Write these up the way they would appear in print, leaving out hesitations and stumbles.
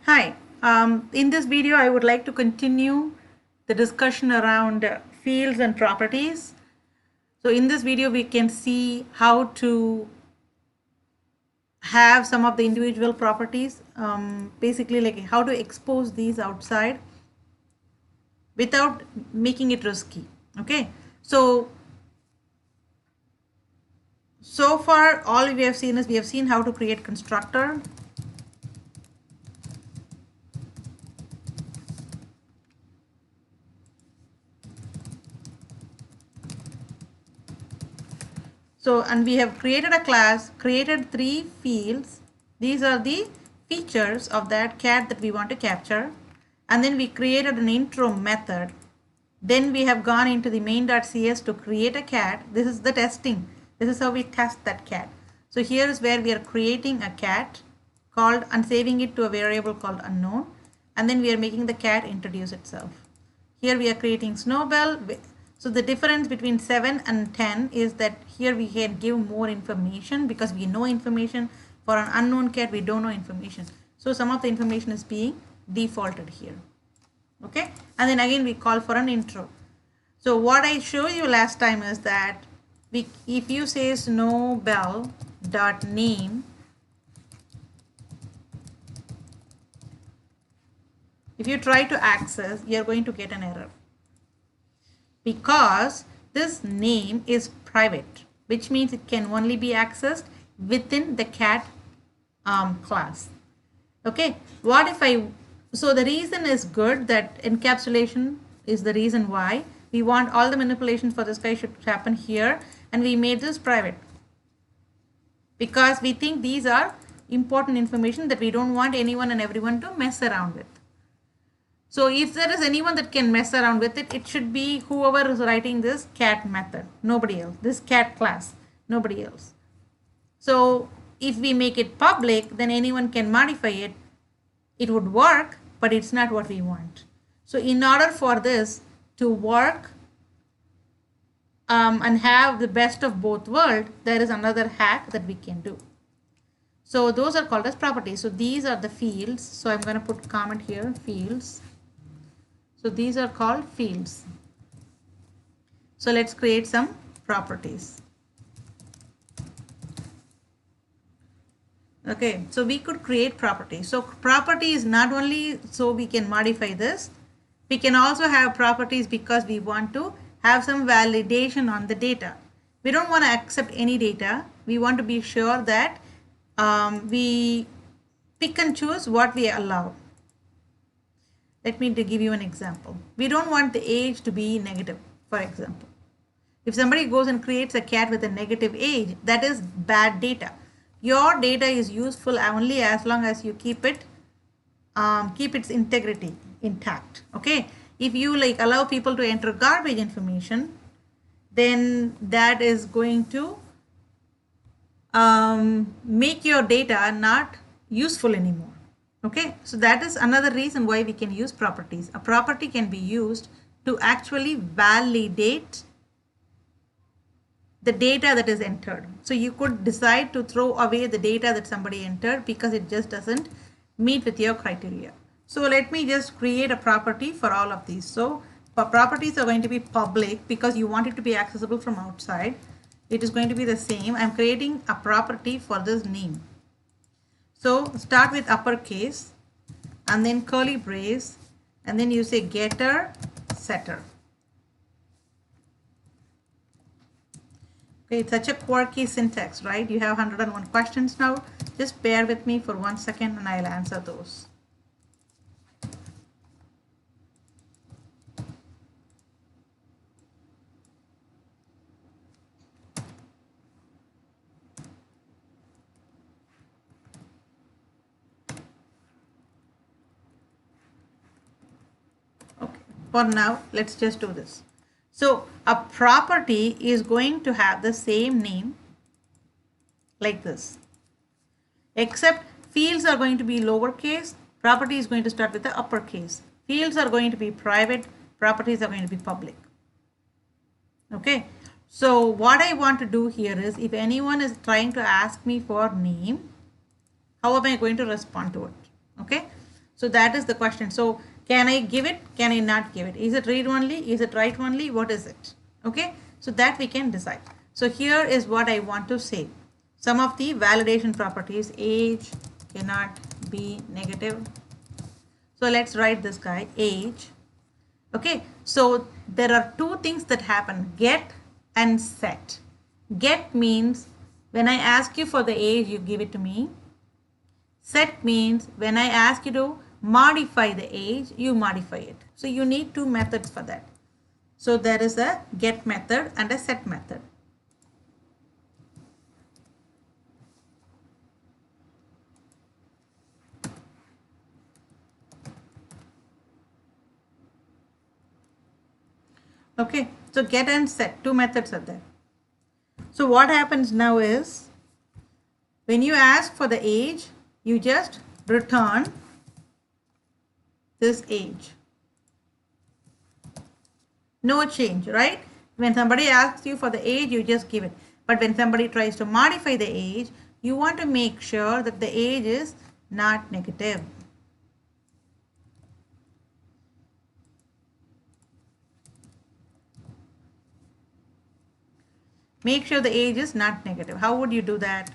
Hi, in this video I would like to continue the discussion around fields and properties. So in this video we can see how to have some of the individual properties, basically like how to expose these outside without making it risky. Okay, so far all we have seen is we have seen how to create constructor. So, and we have created a class, created 3 fields. These are the features of that cat that we want to capture. And then we created an intro method. Then we have gone into the main.cs to create a cat. This is the testing. This is how we test that cat. So here is where we are creating a cat called and saving it to a variable called unknown. And then we are making the cat introduce itself. Here we are creating Snowbell. So the difference between 7 and 10 is that here we can give more information because we know information. For an unknown cat, we don't know information. So some of the information is being defaulted here. Okay. And then again, we call for an intro. So what I showed you last time is that if you say snowbell.name, if you try to access, you're going to get an error because this name is private, which means it can only be accessed within the cat class. Okay, what if so the reason is good, that encapsulation is the reason why we want all the manipulations for this guy should happen here, and we made this private because we think these are important information that we don't want anyone and everyone to mess around with. So if there is anyone that can mess around with it, it should be whoever is writing this cat method, nobody else, this cat class, nobody else. So if we make it public, then anyone can modify it. It would work, but it's not what we want. So in order for this to work and have the best of both worlds, there is another hack that we can do. So those are called as properties. So these are the fields. So I'm going to put comment here, fields. So these are called fields. So let's create some properties. Okay, so we could create properties. So property is not only so we can modify this, we can also have properties because we want to have some validation on the data. We don't want to accept any data. We want to be sure that we pick and choose what we allow. Let me give you an example. We don't want the age to be negative, for example. If somebody goes and creates a cat with a negative age, that is bad data. Your data is useful only as long as you keep its integrity intact. Okay. If you like allow people to enter garbage information, then that is going to make your data not useful anymore. Okay, so that is another reason why we can use properties. A property can be used to actually validate the data that is entered. So you could decide to throw away the data that somebody entered because it just doesn't meet with your criteria. So let me just create a property for all of these. So properties are going to be public because you want it to be accessible from outside. It is going to be the same. I'm creating a property for this name. So start with uppercase and then curly brace and then you say getter setter. Okay, it's such a quirky syntax, right? You have 101 questions now. Just bear with me for 1 second and I'll answer those. For now, let's just do this. So a property is going to have the same name like this, except fields are going to be lowercase, property is going to start with the uppercase. Fields are going to be private, properties are going to be public. Okay, so what I want to do here is if anyone is trying to ask me for name, how am I going to respond to it? Okay, So that is the question. So can I give it? Can I not give it? Is it read only? Is it write only? What is it? Okay. So that we can decide. So here is what I want to say. Some of the validation properties. Age cannot be negative. So let's write this guy, age. Okay. So there are two things that happen, get and set. Get means when I ask you for the age, you give it to me. Set means when I ask you to modify the age, you modify it. So you need two methods for that. So there is a get method and a set method. Okay, so get and set, two methods are there. So what happens now is when you ask for the age, you just return this age. No change, right? When somebody asks you for the age, you just give it. But when somebody tries to modify the age, you want to make sure that the age is not negative. Make sure the age is not negative. How would you do that?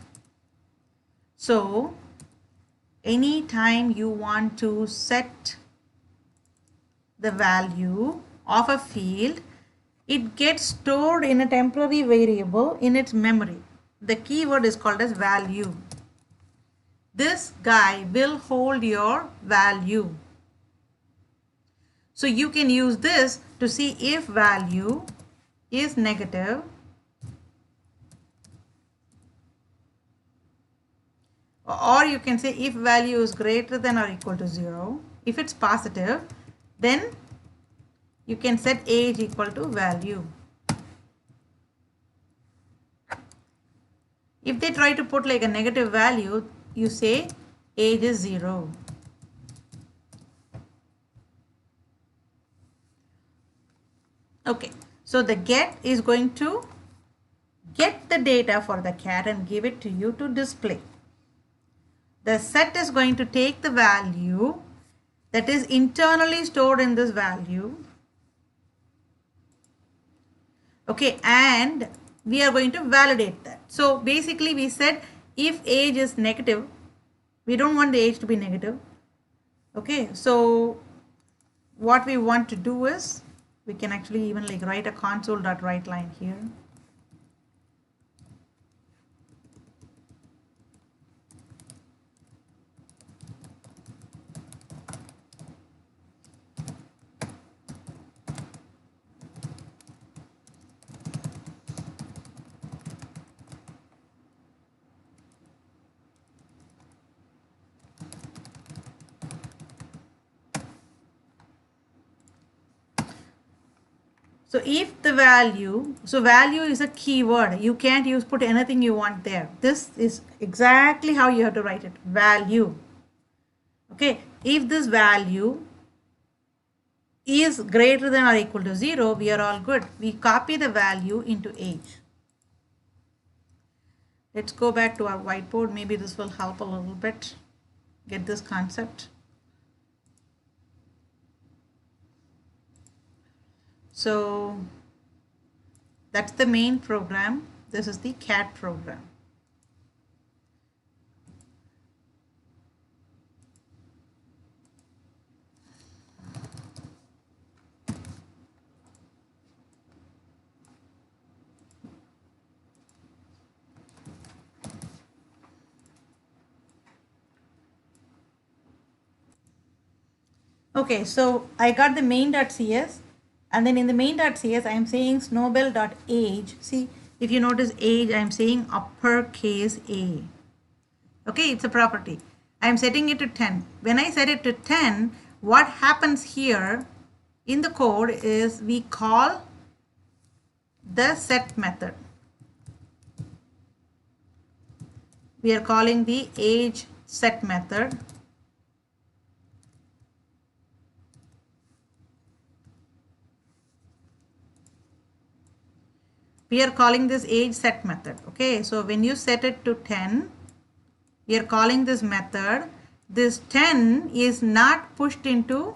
So, anytime you want to set the value of a field, it gets stored in a temporary variable in its memory. The keyword is called as value. This guy will hold your value. So you can use this to see if value is negative or you can say if value is greater than or equal to 0. If it's positive, then you can set age equal to value. If they try to put like a negative value, you say age is 0. Okay, so the get is going to get the data for the cat and give it to you to display. The set is going to take the value that is internally stored in this value. Okay, and we are going to validate that. So basically we said if age is negative, we don't want the age to be negative. Okay, so what we want to do is we can actually even like write a console.writeLine here. So if the value, so value is a keyword. You can't put anything you want there. This is exactly how you have to write it. Value. Okay. If this value is greater than or equal to 0, we are all good. We copy the value into age. Let's go back to our whiteboard. Maybe this will help a little bit get this concept. So that's the main program. This is the cat program. Okay, so I got the main.cs. And then in the main.cs, I am saying snowbell.age. See, if you notice age, I am saying uppercase A. Okay, it's a property. I am setting it to 10. When I set it to 10, what happens here in the code is we call the set method. We are calling the age set method. We are calling this age set method. Okay, so when you set it to 10, we are calling this method. this 10 is not pushed into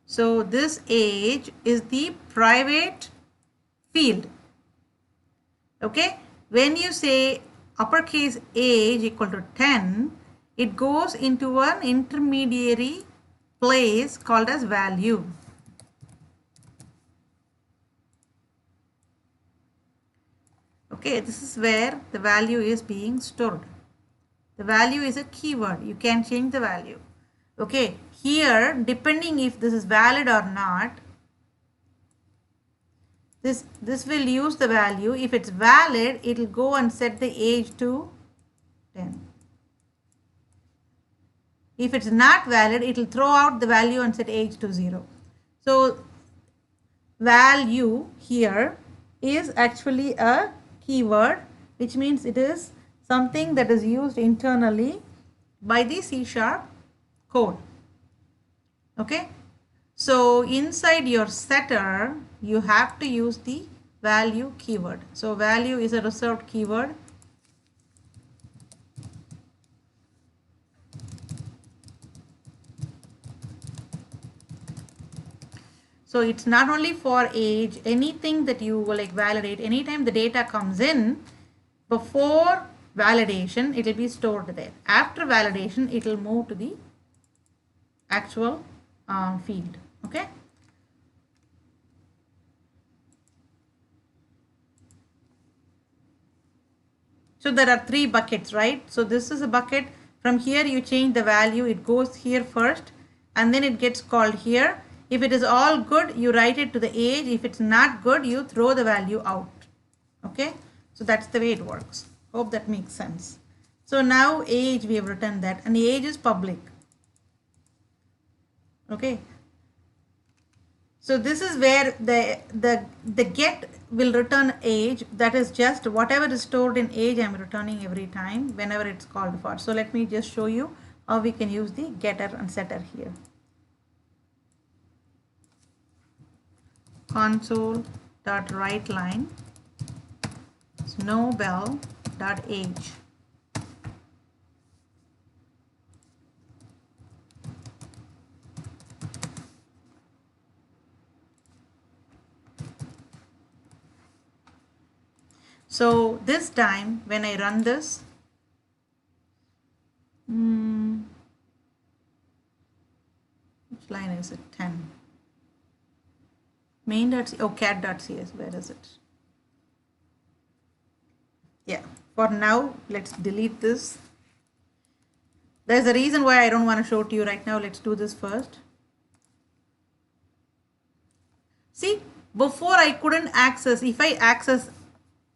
so this age is the private field. Okay, when you say uppercase age equal to 10, it goes into an intermediary place called as value. Okay, this is where the value is being stored. The value is a keyword. You can change the value. Okay, here depending if this is valid or not, this will use the value. If it's valid, it will go and set the age to 10. If it's not valid, it will throw out the value and set age to 0. So value here is actually a keyword, which means it is something that is used internally by the C# code. Okay, so inside your setter you have to use the value keyword. So value is a reserved keyword. So it's not only for age, anything that you will like validate, anytime the data comes in, before validation it will be stored there. After validation it will move to the actual field. Okay. So there are 3 buckets, right? So this is a bucket. From here you change the value, it goes here first and then it gets called here. If it is all good, you write it to the age. If it's not good, you throw the value out. Okay, so that's the way it works. Hope that makes sense. So now age, we have written that, and age is public. Okay, so this is where the get will return age. That is just whatever is stored in age I'm returning every time whenever it's called for. So let me just show you how we can use the getter and setter here. Console.writeLine snowbell.age. So this time when I run this, which line is it? 10. Main.cs, oh, cat.cs, where is it? Yeah, for now, let's delete this. There's a reason why I don't want to show to you right now. Let's do this first. See, before I couldn't access, if I access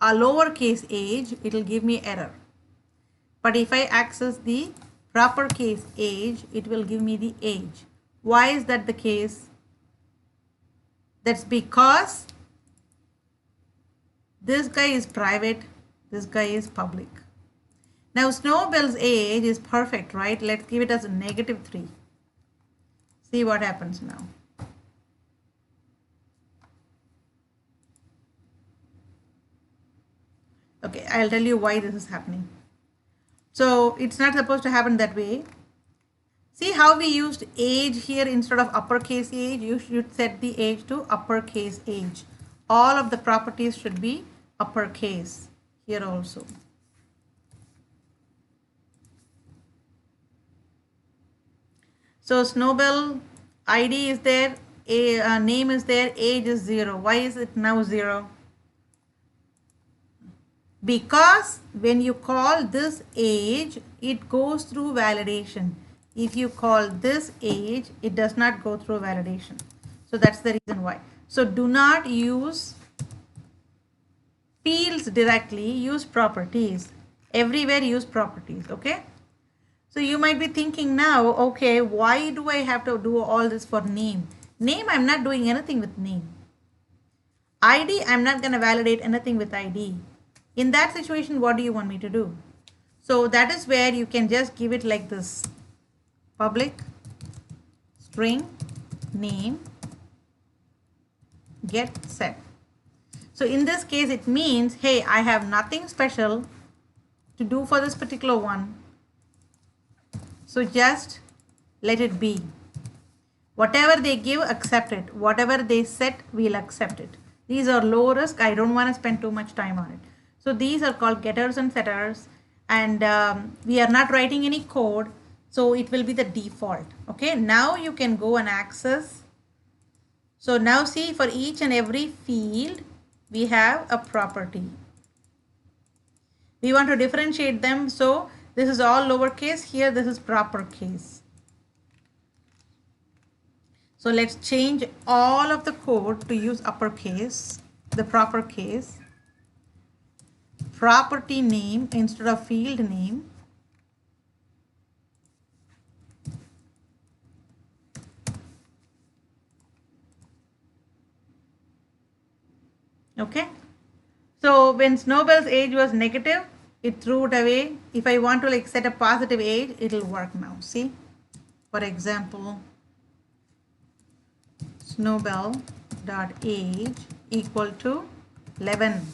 a lowercase age, it will give me error. But if I access the proper case age, it will give me the age. Why is that the case? That's because this guy is private, this guy is public. Now Snowbell's age is perfect, right? Let's give it as a -3. See what happens now. Okay, I'll tell you why this is happening. So it's not supposed to happen that way. See how we used age here instead of uppercase age? You should set the age to uppercase age. All of the properties should be uppercase here also. So Snowbell ID is there, name is there, age is 0. Why is it now 0? Because when you call this age, it goes through validation. If you call this age, it does not go through validation. So that's the reason why. So do not use fields directly, use properties. Everywhere use properties, okay? So you might be thinking now, okay, why do I have to do all this for name? Name, I'm not doing anything with name. ID, I'm not going to validate anything with ID. In that situation, what do you want me to do? So that is where you can just give it like this. Public string name get set. So in this case, it means, hey, I have nothing special to do for this particular one. So just let it be. Whatever they give, accept it. Whatever they set, we'll accept it. These are low risk. I don't want to spend too much time on it. So these are called getters and setters. And we are not writing any code. So it will be the default. Okay, now you can go and access. So now see, for each and every field, we have a property. We want to differentiate them. So this is all lowercase. Here, this is proper case. So let's change all of the code to use uppercase, the proper case. Property name instead of field name. Okay. So when Snowbell's age was negative, it threw it away. If I want to like set a positive age, it'll work now. See, for example, Snowbell.age equal to 11.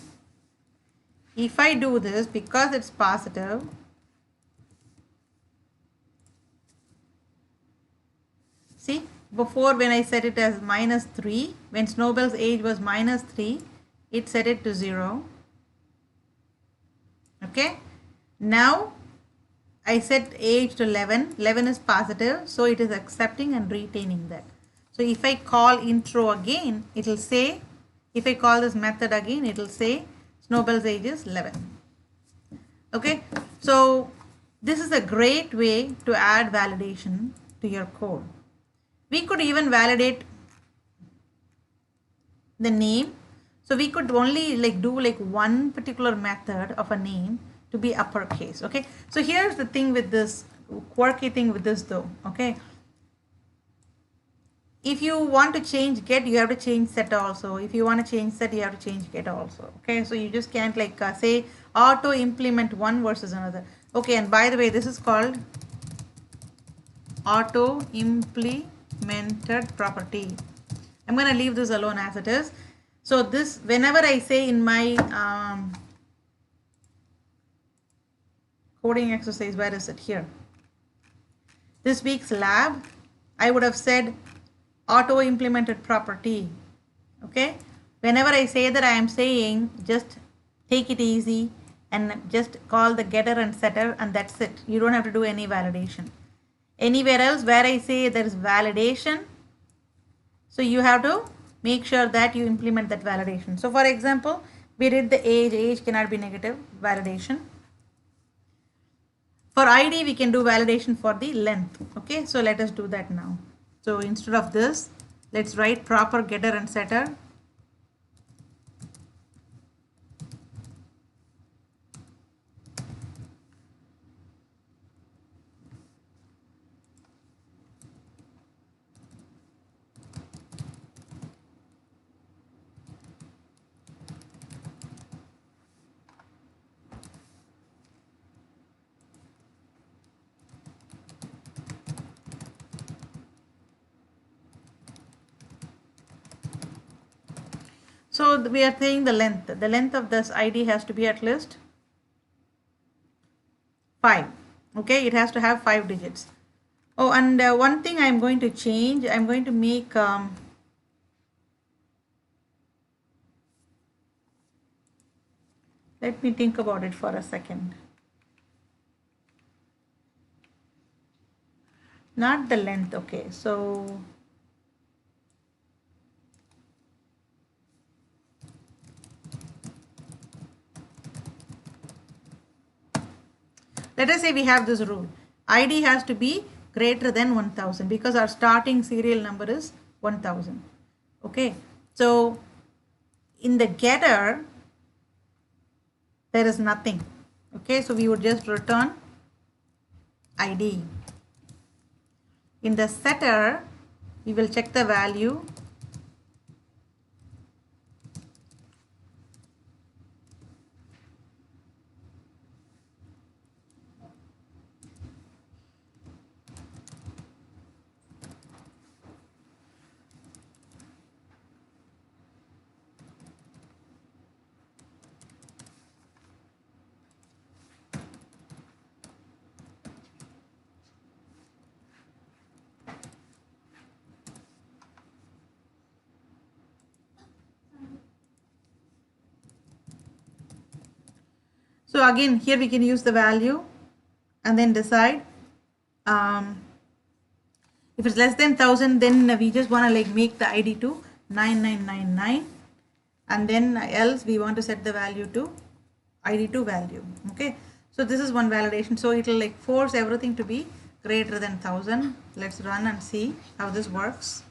If I do this, because it's positive, see, before when I set it as -3, when Snowbell's age was -3, it set it to 0. Okay. Now I set age to 11. 11 is positive, so it is accepting and retaining that. So if I call intro again, it will say, if I call this method again, it will say Snowbell's age is 11. Okay. So this is a great way to add validation to your code. We could even validate the name. So we could only like do like one particular method of a name to be uppercase. Okay. So here's the thing with this, quirky thing with this though. Okay. If you want to change get, you have to change set also. If you want to change set, you have to change get also. Okay. So you just can't like say auto implement one versus another. Okay. And by the way, this is called auto implemented property. I'm going to leave this alone as it is. So this, whenever I say in my coding exercise, where is it here? This week's lab, I would have said auto implemented property. Okay. Whenever I say that, I am saying just take it easy and just call the getter and setter, and that's it. You don't have to do any validation. Anywhere else where I say there is validation, so you have to make sure that you implement that validation. So for example, we did the age cannot be negative, validation. For ID, we can do validation for the length. Okay, so let us do that now. So instead of this, let's write proper getter and setter. So we are saying the length. The length of this ID has to be at least 5. Okay, it has to have 5 digits. Oh, and one thing I'm going to change, I'm going to make let me think about it for a second. Not the length. Okay, so let us say we have this rule. ID has to be greater than 1000 because our starting serial number is 1000. Okay. So in the getter, there is nothing. Okay. So we would just return ID. In the setter, we will check the value. So again, here we can use the value and then decide. If it's less than 1000, then we just want to like make the ID to 9999, and then else we want to set the value to ID2 value. Okay, so this is one validation. So it will like force everything to be greater than 1000. Let's run and see how this works.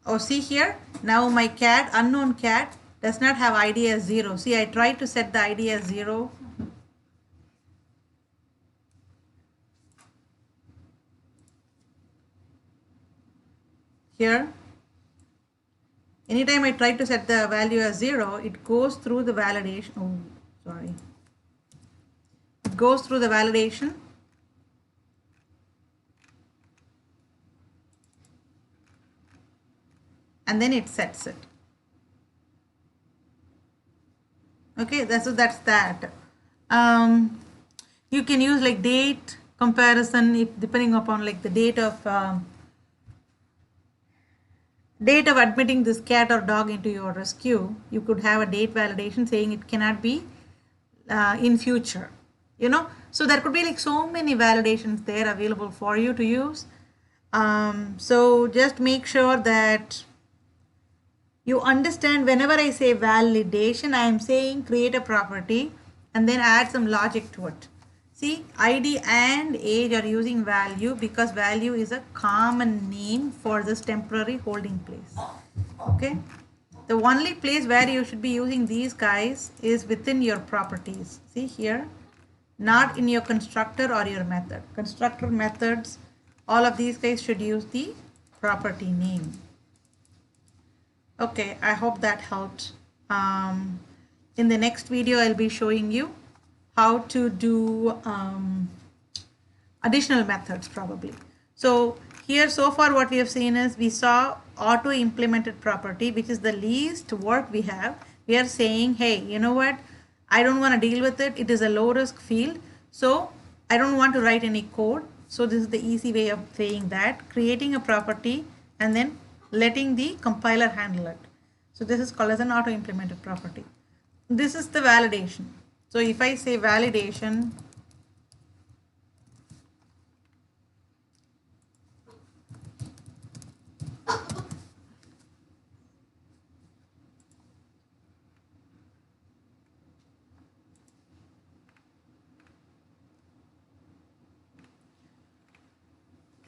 Oh, see here, now my cat, unknown cat, does not have ID as 0. See, I tried to set the ID as 0. Here, anytime I try to set the value as 0, it goes through the validation. Oh, sorry. It goes through the validation. And then it sets it. Okay, that's that. You can use like date comparison if depending upon like the date of admitting this cat or dog into your rescue. You could have a date validation saying it cannot be in future, you know. So there could be like so many validations there available for you to use. So just make sure that you understand whenever I say validation, I am saying create a property and then add some logic to it. See, ID and age are using value because value is a common name for this temporary holding place. Okay. The only place where you should be using these guys is within your properties. See here, not in your constructor or your method. Constructor, methods, all of these guys should use the property name. Okay, I hope that helped. In the next video, I'll be showing you how to do additional methods probably. So here so far what we have seen is we saw auto implemented property, which is the least work we have. We are saying, hey, you know what? I don't want to deal with it. It is a low risk field. So I don't want to write any code. So this is the easy way of saying that, creating a property and then letting the compiler handle it. So this is called as an auto implemented property. This is the validation. So if I say validation,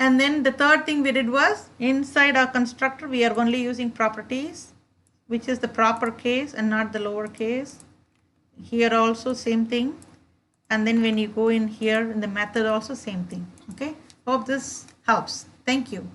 and then the third thing we did was inside our constructor, we are only using properties, which is the proper case and not the lower case. Here also same thing. And then when you go in here in the method also same thing. Okay. Hope this helps. Thank you.